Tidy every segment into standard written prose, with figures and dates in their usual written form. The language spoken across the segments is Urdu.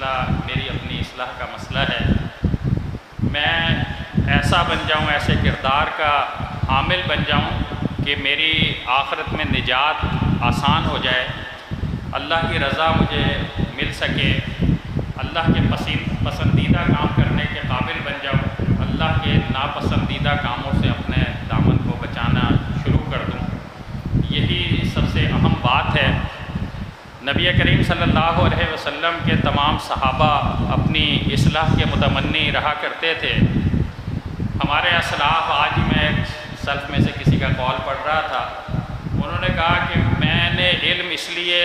مسئلہ میری اپنی اصلاح کا مسئلہ ہے۔ میں ایسا بن جاؤں، ایسے کردار کا حامل بن جاؤں کہ میری آخرت میں نجات آسان ہو جائے، اللہ کی رضا مجھے مل سکے، اللہ کے پسندیدہ کام کرنے کے قابل بن جاؤں، اللہ کے ناپسندیدہ کاموں سے اپنے دامن کو بچانا شروع کر دوں۔ یہی سب سے اہم بات ہے۔ نبی کریم صلی اللہ علیہ وسلم کے تمام صحابہ اپنی اصلاح کے متمنی رہا کرتے تھے۔ ہمارے اسلاف، آج میں سلف میں سے کسی کا قول پڑھ رہا تھا، انہوں نے کہا کہ میں نے علم اس لیے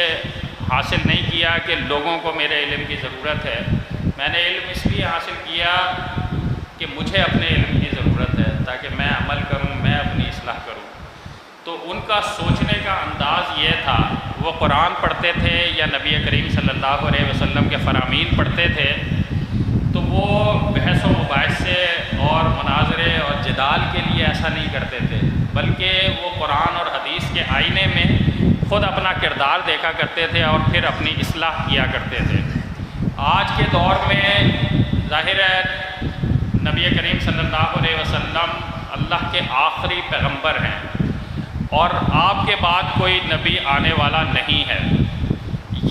حاصل نہیں کیا کہ لوگوں کو میرے علم کی ضرورت ہے، میں نے علم اس لیے حاصل کیا کہ مجھے اپنے علم کی ضرورت ہے تاکہ میں عمل کروں، میں اپنی اصلاح کروں۔ تو ان کا سوچنے کا انداز یہ تھا، وہ قرآن پڑھتے تھے یا نبی کریم صلی اللہ علیہ وسلم کے فرامین پڑھتے تھے تو وہ بحث و مباحثے اور مناظرے اور جدال کے لیے ایسا نہیں کرتے تھے، بلکہ وہ قرآن اور حدیث کے آئینے میں خود اپنا کردار دیکھا کرتے تھے اور پھر اپنی اصلاح کیا کرتے تھے۔ آج کے دور میں ظاہر ہے نبی کریم صلی اللہ علیہ وسلم اللہ کے آخری پیغمبر ہیں اور آپ کے بعد کوئی نبی آنے والا نہیں ہے۔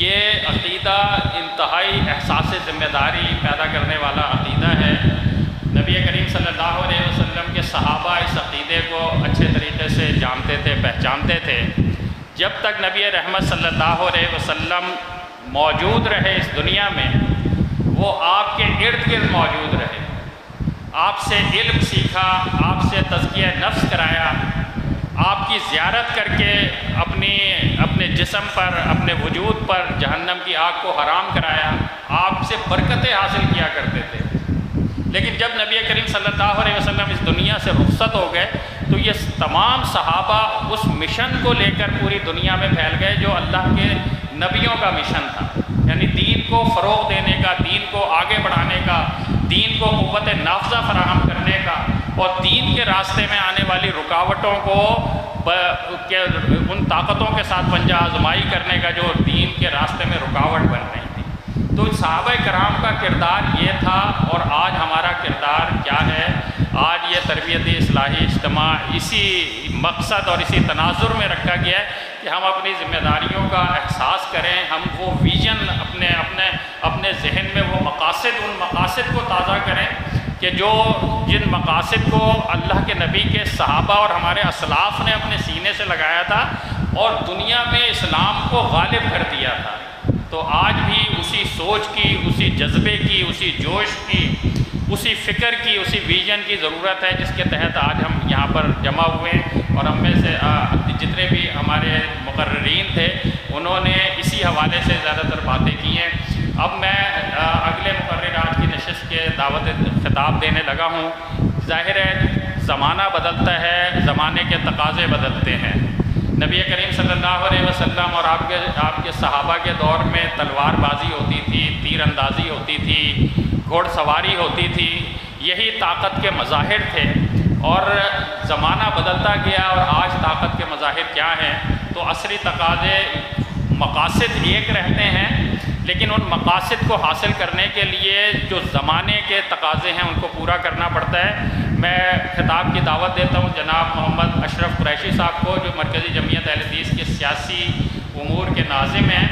یہ عقیدہ انتہائی احساس ذمہ داری پیدا کرنے والا عقیدہ ہے۔ نبی کریم صلی اللہ علیہ وسلم کے صحابہ اس عقیدے کو اچھے طریقے سے جانتے تھے، پہچانتے تھے۔ جب تک نبی رحمت صلی اللہ علیہ وسلم موجود رہے اس دنیا میں، وہ آپ کے ارد گرد موجود رہے، آپ سے علم سیکھا، آپ سے تزکیہ نفس کرایا، آپ کی زیارت کر کے اپنے جسم پر، اپنے وجود پر جہنم کی آگ کو حرام کرایا، آپ سے برکتیں حاصل کیا کرتے تھے۔ لیکن جب نبی کریم صلی اللہ علیہ وسلم اس دنیا سے رخصت ہو گئے تو یہ تمام صحابہ اس مشن کو لے کر پوری دنیا میں پھیل گئے جو اللہ کے نبیوں کا مشن تھا، یعنی دین کو فروغ دینے کا، دین کو آگے بڑھانے کا، دین کو قوت نافذہ فراہم کرنے کا، اور دین کے راستے میں آنے والی رکاوٹوں کو ان طاقتوں کے ساتھ پنجہ آزمائی کرنے کا جو دین کے راستے میں رکاوٹ بن رہی تھی۔ تو صحابہ کرام کا کردار یہ تھا، اور آج ہمارا کردار کیا ہے؟ آج یہ تربیتی اصلاحی اجتماع اسی مقصد اور اسی تناظر میں رکھا گیا ہے کہ ہم اپنی ذمہ داریوں کا احساس کریں، ہم وہ ویژن اپنے ذہن میں وہ مقاصد، ان مقاصد کو تازہ کریں کہ جن مقاصد کو اللہ کے نبی کے صحابہ اور ہمارے اسلاف نے اپنے سینے سے لگایا تھا اور دنیا میں اسلام کو غالب کر دیا تھا۔ تو آج بھی اسی سوچ کی، اسی جذبے کی، اسی جوش کی، اسی فکر کی، اسی ویژن کی ضرورت ہے جس کے تحت آج ہم یہاں پر جمع ہوئے، اور ہم میں سے جتنے بھی ہمارے مقررین تھے انہوں نے اسی حوالے سے زیادہ تر باتیں کی ہیں۔ اب میں اگلے مقرر آج کی نشست کے دعوت خطاب دینے لگا ہوں۔ ظاہر ہے زمانہ بدلتا ہے، زمانے کے تقاضے بدلتے ہیں۔ نبی کریم صلی اللہ علیہ وسلم اور آپ کے صحابہ کے دور میں تلوار بازی ہوتی تھی، تیر اندازی ہوتی تھی، گھوڑ سواری ہوتی تھی، یہی طاقت کے مظاہر تھے، اور زمانہ بدلتا گیا اور آج طاقت کے مظاہر کیا ہیں؟ تو عصری تقاضے، مقاصد ایک رہتے ہیں، لیکن ان مقاصد کو حاصل کرنے کے لیے جو زمانے کے تقاضے ہیں ان کو پورا کرنا پڑتا ہے۔ میں خطاب کی دعوت دیتا ہوں جناب محمد اشرف قریشی صاحب کو، جو مرکزی جمعیت اہل حدیث کے سیاسی امور کے ناظم ہیں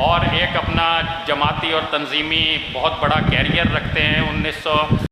اور ایک اپنا جماعتی اور تنظیمی بہت بڑا کیریئر رکھتے ہیں۔ 1900